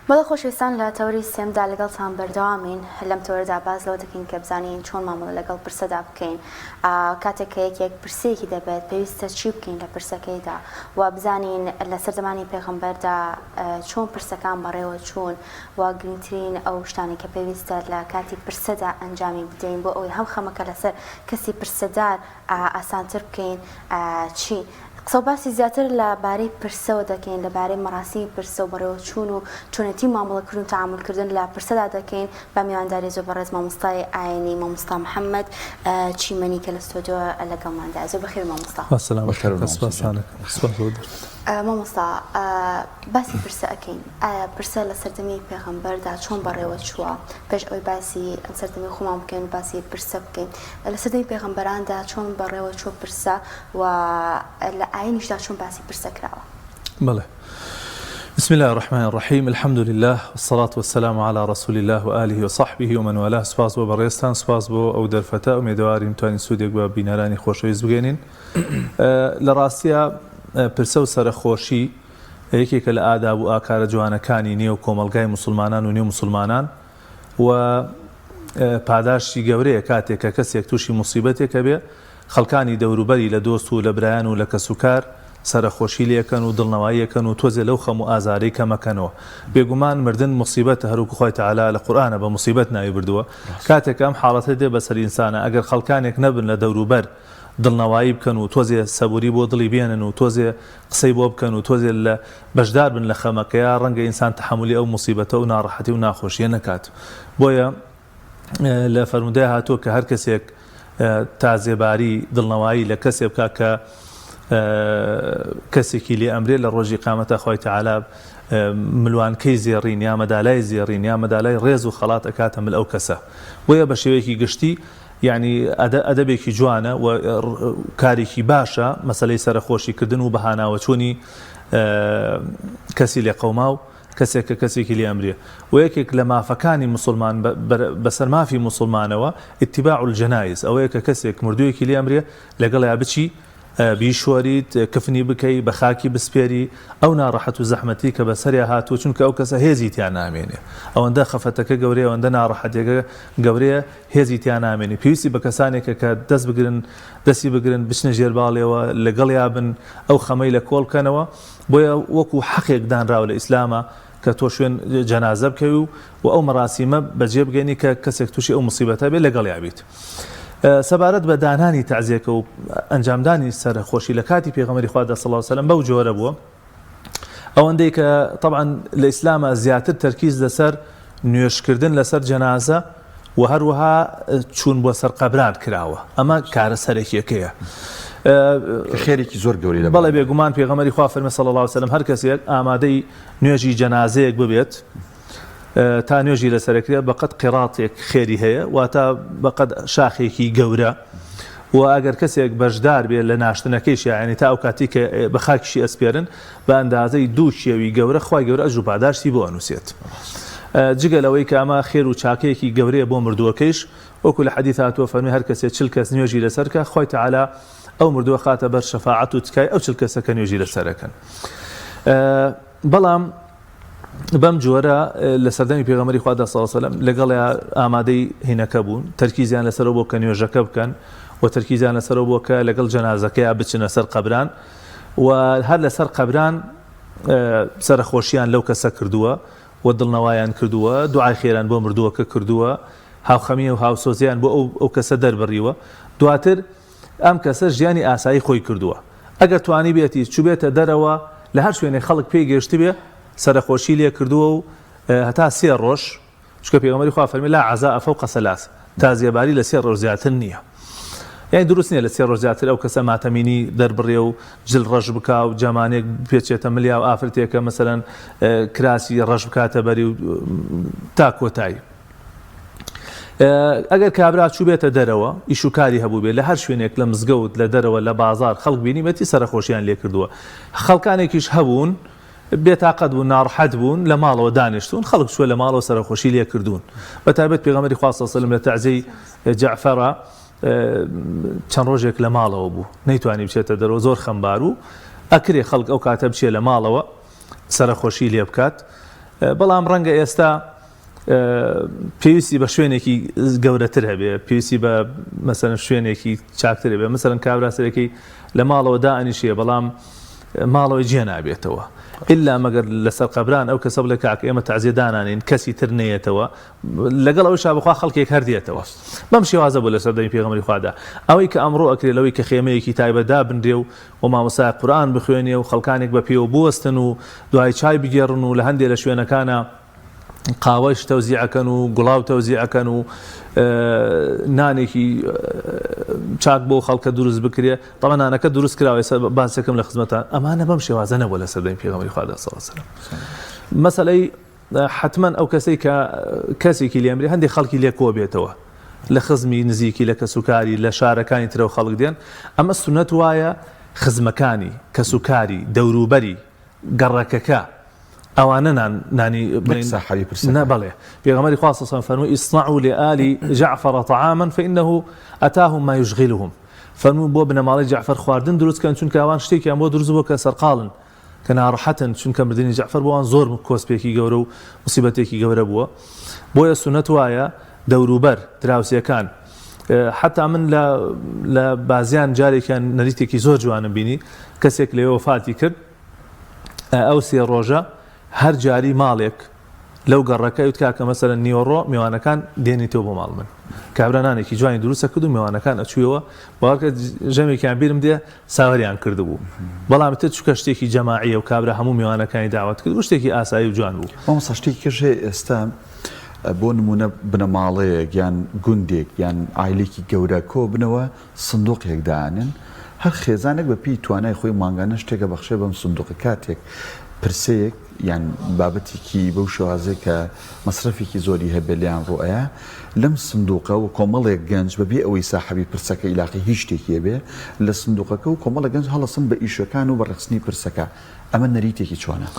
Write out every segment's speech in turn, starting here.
بەڵێ خۆشەویستان لە تەوری سێمدا لەگەڵتان بەردەوامین لەم تەوەرەدا باز لەوە دەکەین کە بزانین چۆن مامەڵە لەگەڵ پرسەدا بکەین کاتێک کە یەکێک پرسەیەکی دەبێت پێویستە چی بکەین لە پرسەکەیدا و بزانین لە سەردەمانی پێغەمبەردا چۆن پرسەکان بەڕێوە چوون و گرنگترین ئەو شتانی کە پێویستە لە کاتی پرسەدا ئەنجامی بدەین بۆ ئەوەی هەم خەمەکە لەسەر کەسی پرسەدار ئاسانتر بکەین چی قسە باسی زیاتر لەبارەی پرسەوە دەکەین لەبارەی مەراسی پرسە و بەڕێوە چوون و چۆنەتی مامەڵەکردن و تەعاملکردن لە پرسەدا دەکەین بە میوانداری زۆر بەڕێز مامۆستای ئاینی مامۆستا محەممەد چیمەنی کە لە ستۆدیۆ لەگەڵماندا زۆر بەخێر مامۆستا. مامۆستا باسی پرسە ئەەکەین ئایا پرسە لە سەردەمی پێغەمبەردا چۆن بەڕێوە چووە پێش ئەوەی باسی ئەم سەردەمی خۆمان بکەین باسی پرسە بکەین لە سەردەمی پێغەمبەراندا چۆن بەڕێوە چوە پرسە و لە ئاینیشدا چۆن باسی پرسە کراوە. بەڵێ. بسم الله الرحمن الرحيم الحمد لله والصلاة والسلام على رسول الله وآله وصحبه ومن والاه. سپاس بۆ بەڕێستان سپاس بۆ ئەو دەرفەتە ئومێدەواری متوانین سوودێک بە بینەرانی خۆشەویست بگەێنین. لە ڕاستیە پرسە و سەرخۆشی یەکێکە لە ئاداب و ئاکارە جوانەکانی نێو کۆمەلگای مسلمانان و نێو مسلمانان و پاداشتی گەورەیە کاتێک کە کەسێک تووشی موسیبەتێکە بێ خەڵکانی دەوروبەری لە دۆست و لە برایان و لە کەسوکار سەرخۆشی لێکەن و دڵنەواییەکەن و تۆزێ لەو خەم و ئازارەی کەمەکەنەوە. بێگومان مردن موسیبەتە هەروکو خۆی تەعالا لە قورئانە بە موسیبەت ناوی بردووە. کاتێک ئەم حاڵەتە دێ بەسەر ئینسانە ئەگەر خەڵکانێک نەبن لە دەوروبەر دڵنەوایی بکەن و تۆزێ سەبوری بۆ دڵی بێنن و تۆزێ قسەی بۆ بکەن و تۆزێ لە بەشدار بن لە خەمەکەیە ڕەنگە ئینسان تەحمولی ئەو موسیبەتە و ناڕەحەتی و ناخۆشیە نەکات. بۆیە لە فەرمودای هاتووە کە هەر کەسێک تازێباری دڵنەوایی لە کەسێ بکە کە کەسێکی لێ ئەمرێ لە ڕۆژی قیامەتە خۆی تەعالا ملوانکەی زێڕین یا مەدالای زێڕین یا مەدالای ڕێز و خەڵات ئەکاتە مل ئەو کەسە. بۆیە بە شێوەیەکی گشتی یعنی ئەدەبێکی جوانە و کارێکی باشە مەسەلەی سەرخۆشیکردن و بەهاناوەچوونی کەسی لێ قەوما و کەسێک کە کەسێکی لێ ئەمرێ و یەکێک لە مافەکانی مسلمان بەسەر مافی مسلمانەوە ئیتیباع الجەنایز ئەوەیە کە کەسێک مردوویەکی لێ ئەمرێ لەگەڵیا بچی بیشۆریت کفنی بکەی بە خاکی بسپێری ئەو ناڕەحەت و زەحمەتی کە بەسەریە هاتووە چونکە ئەو کەسە هێزی تیان نامێنێ ئەوەندە خەفەتەکە گەورەیە ئەوەندە ناڕەحەتێکە گەورەیە هێزی تیان نامێنێ. پێویستی بە کەسانێکە کە دەستی بگرن بچنە ژێرباڵێەوە لەگەڵیا بن ئەو خەمەی لە کۆڵکەنەوە. بۆیە وەکو حەقێک دانراوە لە ئیسلامە کە تۆ شوێن جەنازە بکەوی و ئەو مەراسیمە بەجێ بگەینی کە کەسێک تووشی ئەو موسیبەتە بێ لەگەڵیا بیت. سەبارەت بە دانانی تەعزیەکە و ئەنجامدانی سەرخۆشی لە کاتی پێغەمبەری خوا صلی الله علیه و سلم بەو جۆرە بووە ئەوەندەی کە طبعا لە ئیسلامە زیاتر تەرکیز لەسەر نوێشکردن لەسەر جەنازە و هەروەها چوون بۆ سەر قەبران کراوە. ئەمە کارە سەرەکیەکەیە خێرێکی زۆر گەورەی لە بەڵێ بێگومان پێغەمبەری خوا فەرمێ صلی الله علیه و سلم هەر کەسێک ئامادەی نوێژی جەنازەیەک ببێت تا نوێژی لەسەرکرێ بەقەد قیڕاتێک خێری هەیە واتە بەقەد شاخێکی گەورە و ئەگەر کەسێک بەشدار بێت لە ناشتنەکەیش یعنی تا ئەو کاتی کە بە خاکیشی ئەسپێرن بە ئەندازەی دوو شێوی گەورە خوای گەورە ئەجر و پاداشتی بۆ ئەنووسێت. جگە لەوەی کە ئەمە خێر و چاکەیەکی گەورەیە بۆ مردووەکەیش وەکو لە حەدیث هاتووە فەرمووی هەر کەسێک 40 کەس نوێژی لەسەرکە خوای تەعالا ئەو مردووە خاتە بەر شەفاعەت و تکای ئەو 40 کەسەکە نوێژی لەسەرەکەن. بەڵام بەم جۆرە لە سەردەمی پێغەمبەری خوا صلی الله علیه و سلم لەگەڵیا ئامادەی هینەکە بوون تەرکیزیان لەسەرەوە بۆ کە نوێژەکە بکەن و تەرکیزیان لەسەرەوە بۆ کە لەگەڵ جەنازەکەیان بچنە سەر قەبران و هەر لەسەر قەبران سەرخۆشیان لەو کەسە کردووە و دڵنەوایان کردووە دوعای خێران بۆ مردووەکە کردووە هاوخەمی و هاوسۆزیان بۆ ئەو کەسە دەربڕیوە. دواتر ئەم کەسە ژیانی ئاسایی خۆی کردووە. ئەگەر توانی بێتی چوبێتە دەرەوە لە هەر شوێنێ خەڵک پێی گەشتی بێ سەرخۆشی لێ کردووە و هەتا 3 ڕۆژ چکە پێغەمبەری خوا فەرمی لا عەزاء فوق 3 تازیێباری لە 3 ڕۆژ زیاتر نییە. یعنی دروست نییە لە 3 ڕۆژ زیاتر ئەو کەسە ماتەمینی دەربڕێ و جل ڕەش بکا و جەمانێک پێچێتە ملیا و ئافرەتێکە مەسەلەن کراسی ڕەش بکاتە بەری و تا کۆتایی. ئەگەر کابرا چوو بێتە دەرەوە ئیش و کاری هەبوو بێت لە هەر شوێنێک لە مزگەوت لە دەرەوە لە بازار خەڵک بینیمەتی سەرخۆشیان لێ کردووە. خەڵکانێکیش هەبوون بێتاقەت بوون ناڕەحەت بوون لە ماڵەوە دانیشتون خەڵک چووە لە ماڵەوە سەرخۆشی لێ کردوون. بەتایبەت پێغەمبەری خوا صلی الله علیه و سلم لە تەعزیەی جەعفەرە چەند ڕۆژێک لە ماڵەوە بوو نەیتوانی بچێتە دەرەوە زۆر خەمبار و ئەکرێ خەڵک ئەو کاتە بچێ لە ماڵەوە سەرخۆشی لێ بکات بەڵام ڕەنگە ئێستا پێویستی بە شوێنێکی گەورەتر هەبێ پێویستی بە مەسەرەن شوێنێکی چاکتر بێ مەسەرەن کابراسەرێکی لە ماڵەوە دائنیشیە بەڵام ماڵەوەی جێ نابێتەوە إلا مەگەر لەسەر قەبران ئەو کەسە بڵێ کاکە ئێمە تەعزیە دانانین کەسی تر نەیەتەوە لەگەڵ ئەوەی بخوا خەڵکێک هەردێتەوە بەم شێوازە بوو لە سەردەمی پێغەمبەری خوادا ئەوەی کە ئەمڕۆ ئەکرێت لەوەی کە خێمەیەکی تایبەتدا بنرێ و مامۆستای قورئان بخوێنێ و خەڵکانێک بە پێوە بوەستن و دوای چای بگێڕن و لە هەندێک لە شوێنەکانە قاوەش تەوزیعەکەن و گوڵاو تەوزیعەکەن و نانێکی چاک بۆ خەڵکە دروست بکرێ طبعا نانەکە دروست کراوە ئێستا باسێکم لە خزمەتان ئەمانە بەم شێوازە نەبووە لە سەردەمی پێغەمبەری خوا صلی الله علیه وسلم مەسەلەی حتما ئەو کەسەی کە کەسێکی لێمرێ هەندێک خەڵکی لێ کۆ بێتەوە لە خزمی نزیکی لە کەسوکاری لە شارەکانی ترەوە خەڵک دێن ئەمە سونەت وایە خزمەکانی کەسوکاری دەوروبەری گەڕەکەکە ئەوانە نانی نەبڵێ پێغەمبەری خوا صلی الله علیه و فەرمووی اصنعوا لآل جعفر طعاما فإنه أتاهم ما يشغلهم فەرمووی بۆ بنەماڵی جعفر خواردن دروستکەن چونکە ئەوان شتێکیان بۆ دروست بووە کە سەرقاڵن کە ناڕەحەتن چونکە مردنی جعفر بۆوان زۆر کۆسپێکی گەورە و موسیبەتێکی گەورە بووە بۆیە سونەت وایە دەوروبەر دراوسێکان حتا من لە بازیان جارێکیان نەریتێکی زۆر جوانم بینی کەسێک لێ وفاتی کرد ئەو سێ ڕۆژە هەر جاری ماڵێک لەو گەڕەکە وت کاکە مەسەلەن نیوەڕۆ میوانەکان دێنیتەوە بۆ ماڵ من کابرانانێکی جوانی دروستە کرد و میوانەکان ئەچوویەوە باوەڕکە ژەمێکیان بیرم دێ ساوەریان کردبوو بەڵام تر چووکە شتێکی جەماعیە و کابرا هەموو میوانەکانی داوات کرد و شتێکی ئاسایی و جوان بوو مامۆستا شتێکی کەژێ ئێستا بۆ نمونە بنەماڵەیەک یان گوندێک یان ئایلێکی گەورە کۆ بنەوە سندوقێک دانن هەر خێزانێک بە پێی توانای خۆی مانگانە شتێکە بەخشێ بەم سندوقە کاتێک پرسەیەک یان بابەتێکی بەو شێوازەیە کە مەسرەفێکی زۆری هەبێ لیان ڕۆیە لەم سندوقە و کۆمەڵێک گەنج بەبێ ئەوەی ساحەبی پرسەکە ئیلاقی هیچ شتێکی هەبێ لە سندوقەکە و کۆمەڵە گەنج هەڵەسن بە ئیشەکان و بە ڕخسنی پرسەکە ئەمە نەریتێکی چۆنە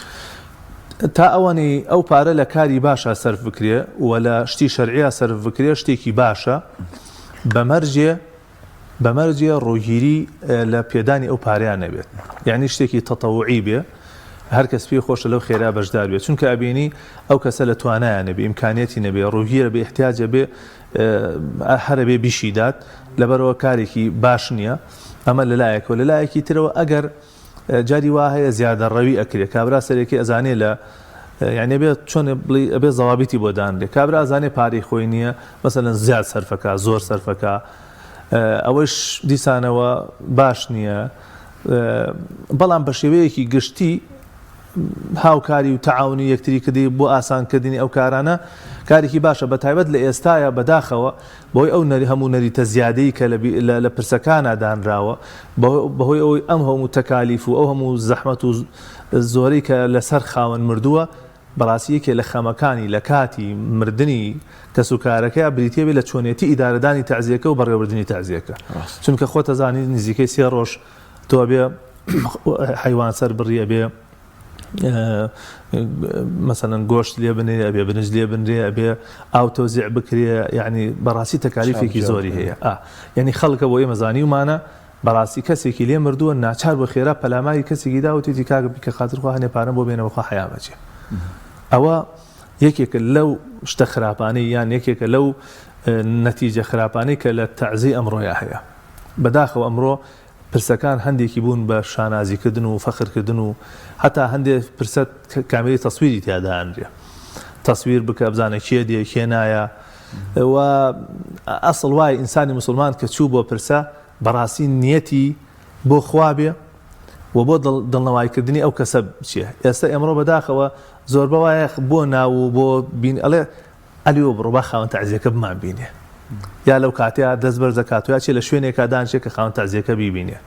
تا ئەوەنی ئەو پارە لە کاری باشە سەرف بکرێ و لە شتی شەرعیە سەرف بکرێ شتێکی باشە بەمەرجێ ڕۆگیری لە پێدانی ئەو پارەیان نەبێت یعنی شتێکی تەتەووعی بێ هەر کەس پێی خۆشە لەو خێرا بەشدار بێت چونکە ئەبینی ئەو کەسە لە توانایە نەبێ ئیمکانیەتی نەبێ ڕۆگیرە بێ احتیاجە بێ هەرە بێ بیشیدات لەبەرەوە کارێکی باش نییە ئەمە لەلایەکەوە لەلایەکی ترەوە ئەگەر جاری وا هەیە زیادەڕەوی ئەکرێ کابرا سەرێکی ئەزانێ لە یعنی بێت چۆن ئەبێ زەوابیتی بۆ دانرێ کابرا ئەزانێ پارەی خۆی نییە مەسەلەن زیاد سەرفەکە زۆر سەرفەکە ئەوەش دیسانەوە باش نییە بەڵام بە شێوەیەکی گشتی هاوکاری و تەعاونی یەکتری کردی بۆ ئاسانکردنی ئەو کارانە کارێکی باشە بە تایبەت لە ئێستایە بەداخەوە بۆی ئەو هەموو نەریتە زیادەی کە لە پرسەکانە دانراوە بەهۆی ئەوەی ئەم هەموو تەکالیف و ئەو هەموو زەحمەت و زۆرەی کە لەسەر خاوەن مردووە بەڕاستیەکێ لە خەمەکانی لە کاتی مردنی کەسوکارەکە بریتێ بێ لە چۆنێتی ئیدارەدانی تەعزیەکە و بەڕێوەبردننی تەعزیەکە چونکە خۆتە زانی نزیکەی 3 ڕۆژ تۆ بێ حیوان سەر بڕیە بێ مثلا گۆشت لێ بنێ ئەبێ بنج لێ بنرێ ئەبێ ئاو تەوزیع بکرێ یعنی بەڕاستی تەکالیفێکی زۆری هەیە یعنی خەڵکە بۆ ئێمە زانی ومانە بەڕاستی کەسێکی لێ مردووە ناچار بۆ خێرا پەلاماری کەسێکی داوتێتی کاکە کە خاترخوا هەنێ پارەم بۆ بێنەوەخوا حیابەچێ ئەوە یەکێکە لەو شتە خراپانەی یان یەکێکە لەو نەتیجە خراپانەی کە لە تەعزیە ئەمڕۆیە هەیە بەداخەوە ئەمڕۆ پرسەکان هەندێکی بوون بە شانازیکردن و فەخرکردن و هەتا هەندێک پرسە کامێری تەسویری تیادا هەندێ تەسویر بکە بزانە کێ دێ کێ نایە و ئەسڵ وای ئینسانی موسڵمان کە چوو بۆ پرسە بەڕاستی نیەتی بۆ خوا بێ و بۆ دڵنەوایکردنی ئەو کەسە بچێ ئێستا ئێمڕۆ بەداخەوە زۆر بەوایە بۆ ناو و بۆ بین ئەڵێ ئەلیۆ بڕۆ با خاوەن تەعزیەکە بمان بینێ یا لەو کاتەیە دەست بەرزە کاتویا چێ لە شوێنێکا دانچێ کە خاوەن تەعزیەکە بیبینێ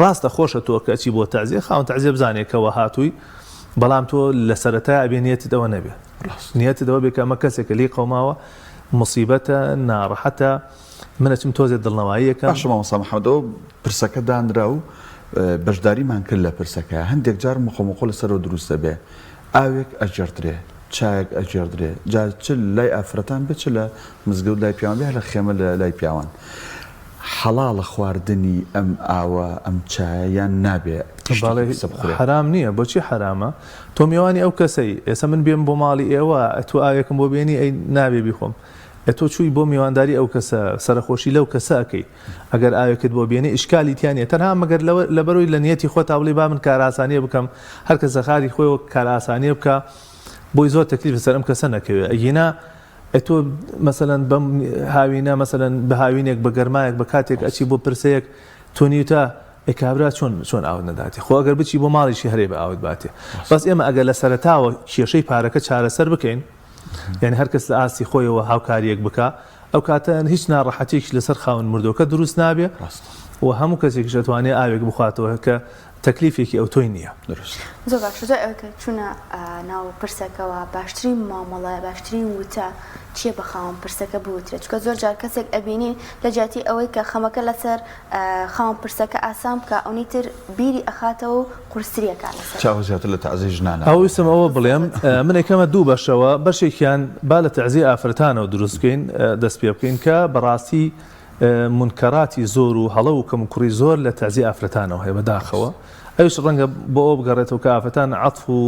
ڕاستە خۆشە تۆ کە چی بۆ تەعزیە خاوەن تەعزیە بزانێکەوە هاتووی بەڵام تۆ لە سەرەتای ئەبێ نیەتتەوە نەبێ نیەتتەوە بێ کە ئەمە کەسێکە لێی قەوماوە مصیبەتە ناڕەحەتە منەچم تۆزێ دڵنەواییەکە باشە مامۆستا محەممەدەوە پرسەکە دانرا و بەشداریمان کرد لە پرسەکە هەندێک جار مخۆمەخۆ لەسەرەوە دروستە بێ ئاوێک ئەجێڕدرێ چایەک ئەجێڕدرێ جا چ لای ئافرەتان بێت چ لە مزگەوت لای پیاوان بێ لە خێمە لە لای پیاوان حەڵاڵە خواردنی ئەم ئاوە ئەم چایان نابێ حرام نییە بۆچی حرامە تۆ میێوانی ئەو کەسەی ئێستا من بێم بۆ ماڵی ئێوە تو ئاوێکم بۆ بێنی ئەی نابێ بیخۆم تۆ چووی بۆ میوانداری ئەو کەسە سەرخۆشی لەو کەسەکەی ئەگەر ئاوێکت بۆ بێنی ئیشکالی تیانە تەنها مەگەر لەبەرەوەی لە نیەتی خۆ تاوڵی با من کاراسانیە بکەم هەر کەس زەخاری خۆی کاراسانیە بکە بۆی زۆر تەکلیف سەر ئەم کەسە نەکەوێت ئەگینا تۆ مەسەلەن بەم هاوینە مەسەلەن بە هاوینێک بە گەرمایەک بە کاتێک ئەچی بۆ پرسەیەک تۆ نیوتە ئێکابرا چۆن ئاوت نەداتی خۆ ئەگەر بچی بۆ ماڵیشی هەرێ بە ئاوت باتێ بەس ئێمە ئەگەر لە سەرەتاوە کێشەی پارەکە چارەسەر بکەین یعنی هەر کەس لە ئاسی خۆیەوە هاوکاریەک بکە ئەو کاتە هیچ ناڕەحەتێکی لەسەر خاون مردۆکە دروست نابێ و هەموو کەسێکیش دەتوانێت ئاوێک بخواتەوە کە تەکلیفێکی ئەو تۆی نییە زۆر باش زۆر ئەوکە چوونە ناو پرسەکەەوە باشترین مامەڵە باشترین وتە چییە بە خاوەن پرسەکە بوترێت چکە زۆر جار کەسێک ئەبینی لە جاتی ئەوەی کە خەمەکە لەسەر خاوەن پرسەکە ئاسان بکە ئەوەی تر بیری ئەخاتەوە و قورسریەکە لەسەر چاوە زیاتر لە تەعزیە ژنانە ئەویستم ئەوە بڵێم من یەکەمە دوو بەشەوە بەشێکیان با لە تەعزیە ئافرەتانەوە دروست بکەین دەست پێ بکەین کە بەڕاستی منکەراتی زۆر و هەڵە و کەم کوڕی زۆر لە تەعزیە ئافرەتانەوە هەیە بەداخەوە ئەوش ڕەنگە بۆ ئەو بگەڕێتەوە کە ئافرەتان عەطف و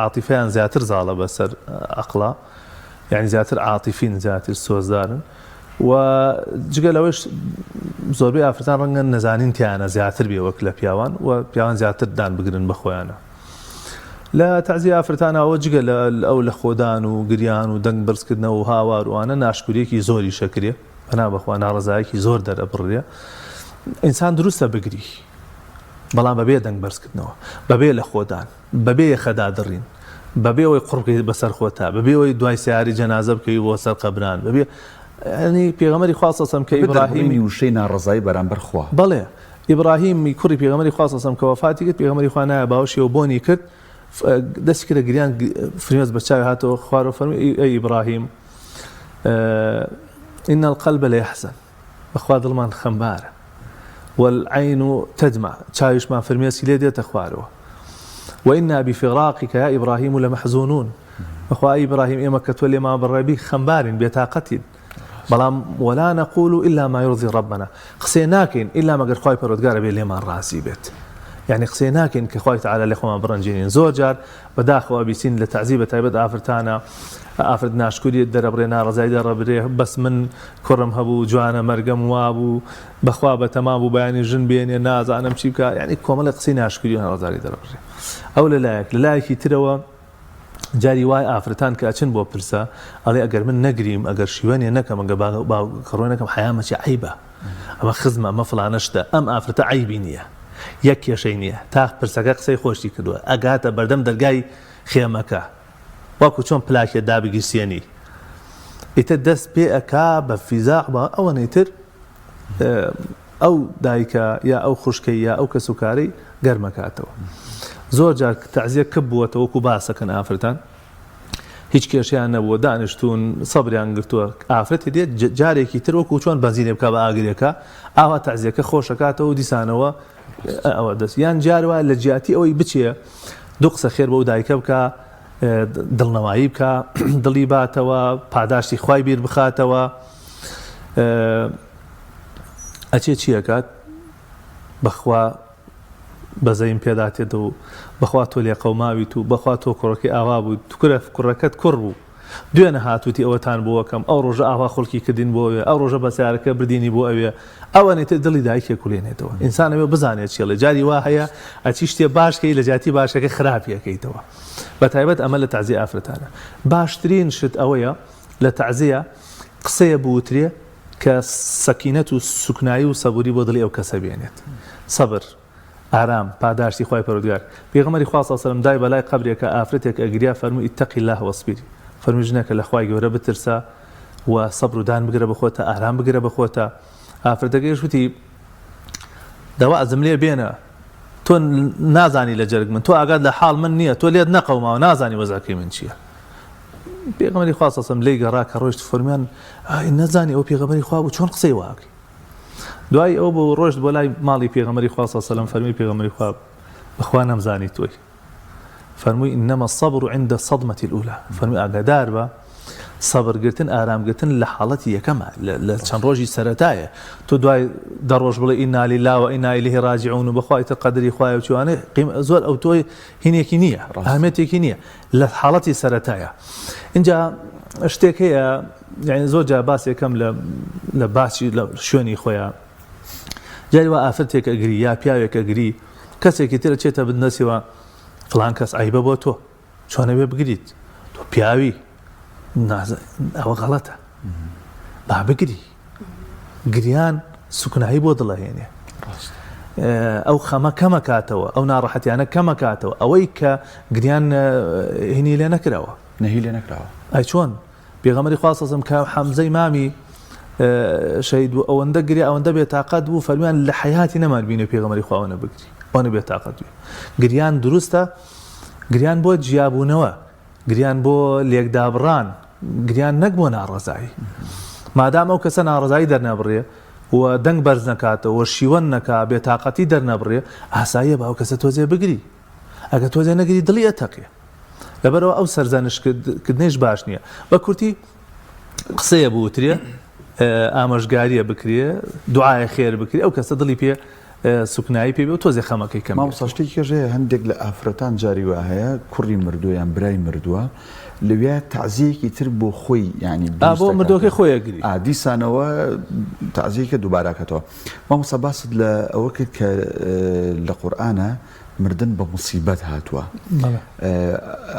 عاتیفەیان زیاتر زاڵە بەسەر عەقڵا يعني زیاتر عاطفین زیاتر سۆزدارن و جگە لەوەش زۆربەی ئافرەتان ڕەنگە نەزانین تیانە زیاتر بێ وەک لە پیاوان و پیاوان زیاتر دان بگرن بە خۆیانە لە تەعزیە ئافرەتانەوە جگە ئەو لە خۆدان و گریان و دەنگ بەرزکردنەوە و هاوار وانە ناشکوریەکی زۆری شەکرێ بەنا بەخوا ناڕەزایەکی زۆر دەرەبڕێ ئینسان دروستە بگری بەڵام بەبێ دەنگ بەرزکردنەوە بەبێ لە خۆدان بەبێ خەدا دڕین بەبێەوەی قڕبکەیت بەسەر خۆتا بەبێەوەی دوای سیاری جەنازە بکەی بۆ سەر قەبران بەبێ ینی پێغەمبەری خوا سەسەم کە ئیبراهیمی وشەی ناڕەزایی بەرامبەر خوا بەڵێ ئیبراهیمی کوڕی پێغەمبەری خوا سەسەم کە وەفاتی کرد پێغەمبەری خوا نایە باوەشی و بۆنی کرد دەستی کرد گریان فرمێز بە چاوی هاتەوە خوارەوە فەرمووی ئەی ئیبراهیم إن القلب لا يحزن بخوا دڵمان خەمبارە والعين تدمع چاویشمان فرمێسی لێ دێتە خوارەوە وإنا بفراقك يا إبراهيم لمحزونون أخوة إبراهيم إما كتولي ما بالربي خمبارين بيتاقتين بلام ولا نقول إلا ما يرضي ربنا قسيناكين إلا ما قد خواهي پرودگار بي لما راسي بيت يعني قسيناكين كخواهي تعالى لخوة ما برنجينين زوجار بداخوا بيسين لتعذيبة تايبت آفرتانا ئافرەت ناشکوریت دەرەبڕێ ناڕزای دەڕەبرێ بەس من کوڕم هەبوو جوانە مەرگەم وابوو بەخوا بە تەمام بوو بەیانی ژن بێنێ نازانم چی بکە یعنی کۆمەڵی قسەی ناشکوری و ناڕزایی دەرەبڕێ ئەو لەلایەکی ترەوە جاری وای ئافرەتان کە ئەچن بۆ پرسە ئەڵێ ئەگەر من نەگریم ئەگەر شیوەنێ نەکەم ئەگە کڕۆی نەکەم حیامەکی عیبە ئەمە خزمە ئەمە فڵانەشتە ئەم ئافرەتە عیبی نییە یەک کێشەی نییە تا پرسەکە قسەی خۆشی کردووە ئەگاتە بەردەم دەرگای خێمەکە واکو چۆن پلاکێ دابگیرسێنی ئیتر دەست پێ ئەکا بە فیزاق بە ئەوە نەیتر ئەو دایکە یا ئەو خوشکەی یا ئەو کەس و کارەی گەرمەکاتەوە زۆر جار تەعزیە کە بووەتە وەکو باسەکەن ئافرەتان هیچ کێشیان نەبووە دانیشتون سەبریان گرتووە ئافرەتی دێت جارێکی تر وەکو چۆن بەنزینێ بکە بە ئاگرێکە ئاوا تەعزیەکە خۆشەکاتەوە و دیسانەوە ئەوە دەست یان جارەوە لە جیاتی ئەوەی بچێ دوو قسە خێر بە و دایکە بکە دڵنەوایی بکە دڵی باتەوە پاداشتی خوای بیر بخاتەوە ئەچێ چیەکات بەخوا بەزەیم پێداتێت و بەخوا تۆ لێ قەوماویت و بەخوا تۆ کوڕەکەی ئاوا بوو کوورە کوڕەکەت کوڕ بوو دوێنە هاتووتی ئەوەتان بۆەکەم ئەو ڕۆژە ئاوا خۆڵکی کردین بۆ ئەوێ ئەو ڕۆژە بەسیارەکە بردینی بۆ ئەوێ ئەوەنێتە دڵی دایکێک کوڵێنێتەوە ئینسانەوێ بزانێت چێڵێ جاری وا هەیە ئەچی شتێ باشکەی لە جاتی باشەکە خراپیەکەیتەوە بەتایبەت ئەمە لە تەعزیە ئافرەتانە باشترین شت ئەوەیە لە تەعزیە قسەیە بوترێ کە سەکینەت و سوکنایی و سەبوری بۆ دڵی ئەو کەسە بێنێت سەبر ئارام پاداشتی خوای پەروەردگار پێغەمبەری خوا صلی الله علیه و سلم دای بەلای قەبرێکە ئافرەتێک ئەگریا فەرمووی اتقی الله واصبری فەرمووی ژنەکە لە خوای گەورە بترسە و سەبر و دان بگرە بە خۆتە ئارام بگرە بە خۆتە ئافرەتەکەیش وتی دەوا ئەزم لێ بێنە تۆ نازانی لە جەرگ من تۆ ئاگات لە حاڵ من نییە تۆ لێت نەقەوماوە نازانی وەزاکەی من چییە پێغەمبەری خوا صلی الله علیه و سلم لێی گەڕا کە ڕۆیشت فەرمیان نەزانی ئەو پێغەمبەری خوا بوو چۆن قسەی واکەی دوای ئەو بۆ ڕۆژت بۆ لای ماڵی پێغەمبەری خوا صلی الله علیه و سلم فەرمی پێغەمبەری خوا بەخوا نەمزانی تۆی فەرمووی إنما الصبر عند الصدمة الأولى فەرمووی ئاگادار بە سەبرگرتن ئارامگرتن لە حاڵەتی یەکەمە لە چەند ڕۆژی سەرەتایە تۆ دوای دەڕۆژ بڵێ ئینا لیلا و ئینا ئیلەیهی راجعون و بەخوای تر قەدری خوایە و چوانێ زۆر ئەو تۆی هینێکی نییە ئەهمیەتێکی نییە لە حاڵەتی سەرەتایە. اینجا شتێک هەیە یعنی زۆر جا باس یەکەم لە باسی لە شوێنی خۆیان جاری وا ئافرەتێک ئەگری یا پیاوێک ئەگری کەسێکی ترە چێتە بنەسیەوە فڵان کەس عیبە بۆ تۆ چۆنەوێ بگریت تۆ پیاوی ئەوە غەڵەتە با بگری گریان سوکنایی بۆ دڵەهێنێ ئەو خەمە کەمە کاتەوە ئەو ناڕەحەتیانە کەمە کاتەوە ئەوەی کە گریان هینی لێ نەکراوە نەهی لێ نەکراوە ئەی چۆن پێغەمبەری خوا صلی الله علیه و سلم کە حەمزەی مامی شهید و ئەوەندە گری ئەوەندە بێتاقەت بوو فەرمیان لە حەیاتی نەمان بینێ پێغەمبەری خوا ئەوەنە بگری ئەوەنە بێتاقەت بوو گریان دروستە گریان بۆ جیابوونەوە گریان بۆ لێکدابڕان گریان نەک بۆ ناڕەزایی مادام ئەو کەسە ناڕەزایی دەرنەبڕێ و دەنگ بەرز نەکاتەوە و شیوەن نەکا بێتاقەتی دەرنەبڕێ ئاساییە بە ئەو کەسە تۆزێ بگری ئەگە تۆزێ نەگری دڵی ئەتەقێ لەبەرەوە ئەو سەرزانشکردنیش باش نییە بە کورتی قسەیە بوترێ ئامۆژگاریە بکرێ دوعای خێر بکرێ ئەو کەسە دڵی پێ سوکنایی پێ بێ و تۆزێ خەمەکەی کەم مامۆستاشتێکی ژەیە هەندێک لە ئافرەتان جاری وا هەیە کوڕی مردووە یان برای مردووە لەوێ تعزیەکی تر بۆ خۆی ینی بۆ مردوەکەی خۆی ئەگری دیسانەوە تعزیەکە دووباراکەتەوە مامۆستا باست لە ئەوە کرد کە لە قورئانە مردن بە مصیبەت هاتووە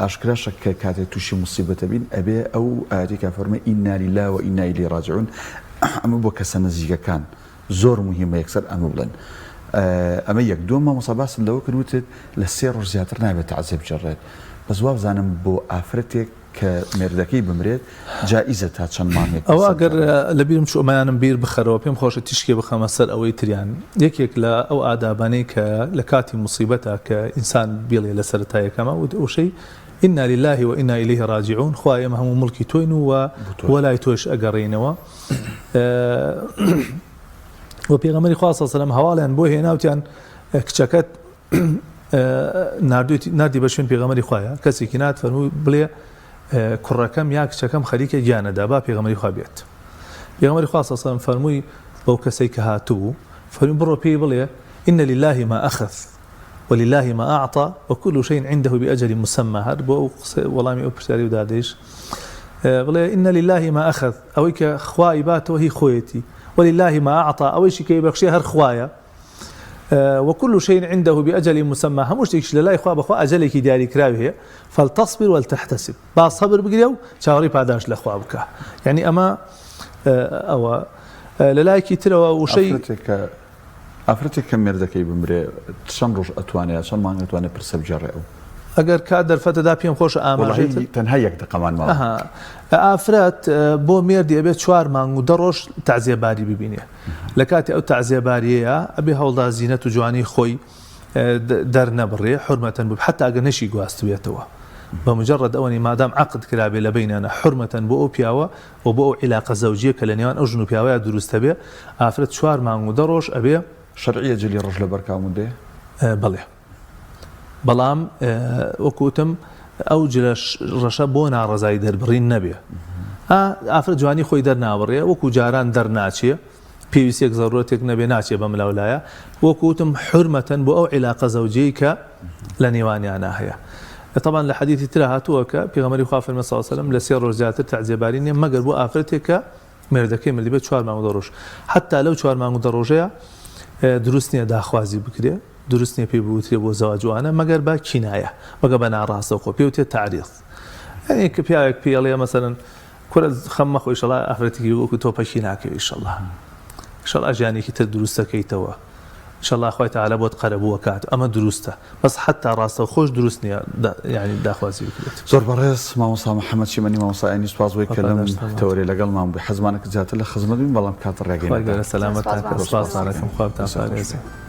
ئاشکراشە کە کاتێک تووشی مصیبەتە بین ئەبێ ئەو ئاەتێکە فەرمە ئینا لیلا و ئینا ئیلەیهی راجعون ئەمە بۆ کەسە نزیکەکان زۆر مهمە یەکسەر ئەمە بڵێن ئەمە یەک دووەم مامۆستا باست لەوە کردوتت لە 3 ڕۆژ زیاتر نابێت تعزیە بجێڕێت بەس وا بزانم بۆ ئافرەتێک کە مێردەکەی بمرێت جائیزە تا چەند مانگێک ئەوە ئەگەر لە بیرم چۆمەیانم بیر بخەرەوە پێم خۆشە تیشکێ بخەمە سەر ئەوەی تریان یەکێک لە ئەو ئادابانەی کە لە کاتی مصیبەتە کە ئینسان بێڵێ لە سەرەتایەکەمە وشەی ئینا لیلاه و ئینا ئیلەیهی راجعون خوا ئێمە هەموو مڵکی تۆین و وەلای تۆش ئەگەڕێینەوە و پێغەمبەری خوا صلی الله علیه و سلم هەواڵیان بۆ هێناوتیان کچەکەت نردی بە شوێن پێغەمبەری خوایە کەسێکی نات فەرمووی بڵێ کوڕەکەم یا کچەکەم خەریکە گیانەدا با پێغەمبەری خوا بێت پێغەمبەری خوا صلی الله علیه و سلم فەرمووی بەو کەسەی کە هاتوو فەرمووی بڕۆ پێی بڵێ إن لله ما أخذ ولله ما أعطى وكل شيء عنده بأجل مسمى هر بو والله أو برسالي وداديش بڵێ إن لله ما أخذ ئەوەی کە خوای باتەوە هی خۆیەتی ولله ما أعطى ئەوەیشی کە بەخشێ هەر خوایە وكل شيء عنده بأجل مسمى هموش تيكش لله إخوة بخوا أجلك دياري كراوي فلتصبر ولتحتسب با صبر بقريو شاوري باداش لأخوة بك يعني أما أو لله كي ترى وشيء ئافرەتێک کە مێردەکەی بمرێ چەند ڕۆژ ئەتوانێت چەند مانگ ئەتوانێت پرسە بجێڕێ ئەگەر کات دەرفەتەدا پێم خۆش ئاماژێت تەنها یەک دقەمان ماوە ئافرەت بۆ مێردی ئەبێت 4 مانگ و 10 ڕۆژ تعزیەباری ببینێ لە کاتی ئەو تعزیەباریەیە ئەبێ هەوڵدا زینەت و جوانی خۆی دەرنەبڕێ حورمەتەن بوو حتا ئەگەر نەشی گواستوێتەوە بمجرد ئەوەی مادام عقد کرابێ لە بینانە حورمەتەن بۆ ئەو پیاوە و بۆ ئەو عیلاقە زەوجیە کە لە نێوان ئەو ژن و پیاوەیە دروستە بێ ئافرەت 4 مانگ و 10 ڕۆژ ئەبێ شەرعیە جلی ڕۆژ لە بەرکامون دێ بەڵێ بەڵام وەکوتم ئەو ڕەشە بۆ ناڕەزایی دەربڕین نەبێ ئافرەت جوانی خۆی دەرناوەڕێ وەکو جاران دەرناچێ پێویستێک زەڕورەتێک نەبێ ناچێ بەم لەولایە وەکوتم حورمەتەن بۆ ئەو عیلاقە زەوجەی کە لە نێوانیانە هەیە طبعا لە حەدیثی ترە هاتووە کە پێغەمبەری خوا فەرمووی صلی الله علیه و سلم لە 3 ڕۆژ زیاتر تعزیەباری نییە مەگەر بۆ ئافرەتێک کە مێردەکەی مردی بێت 4 مانگ و 10 ڕۆژ حتا لەو 4 مانگ و 10 ڕۆژەیە دروست نییە داخوازی بکرێ دروست نییە پێی بوترێ بۆ زەواجوانە مەگەر بە کینایە وەگە بە ناڕاستەوە پێوتێت تعریض یعنی کە پیاوێک پێڵێ مەسەلەن کورە خەممە خۆی ئینشەڵا ئافرەتێکی وەکو تۆ پەکی ناکەوێت ئینشەڵا ژیانێکی تر دروستەکەیتەوە ئینشەڵا خوای تەعالی بۆت قەرەبووە کات ئەمە دروستە بەس حتا ڕاستە خۆش دروست نییە یعنی داخوازی بکرێت زۆر بەڕێز مامۆستا محەممەد شیمەنی مامۆستایانی سوپاس بۆی کە لەم تەورێ لەگەڵمان بووی حەزمانێک زیاتر لە خزمەت بووین بەڵام کاتە ڕێگەی سەلامەت سپاس دەکەم خواتان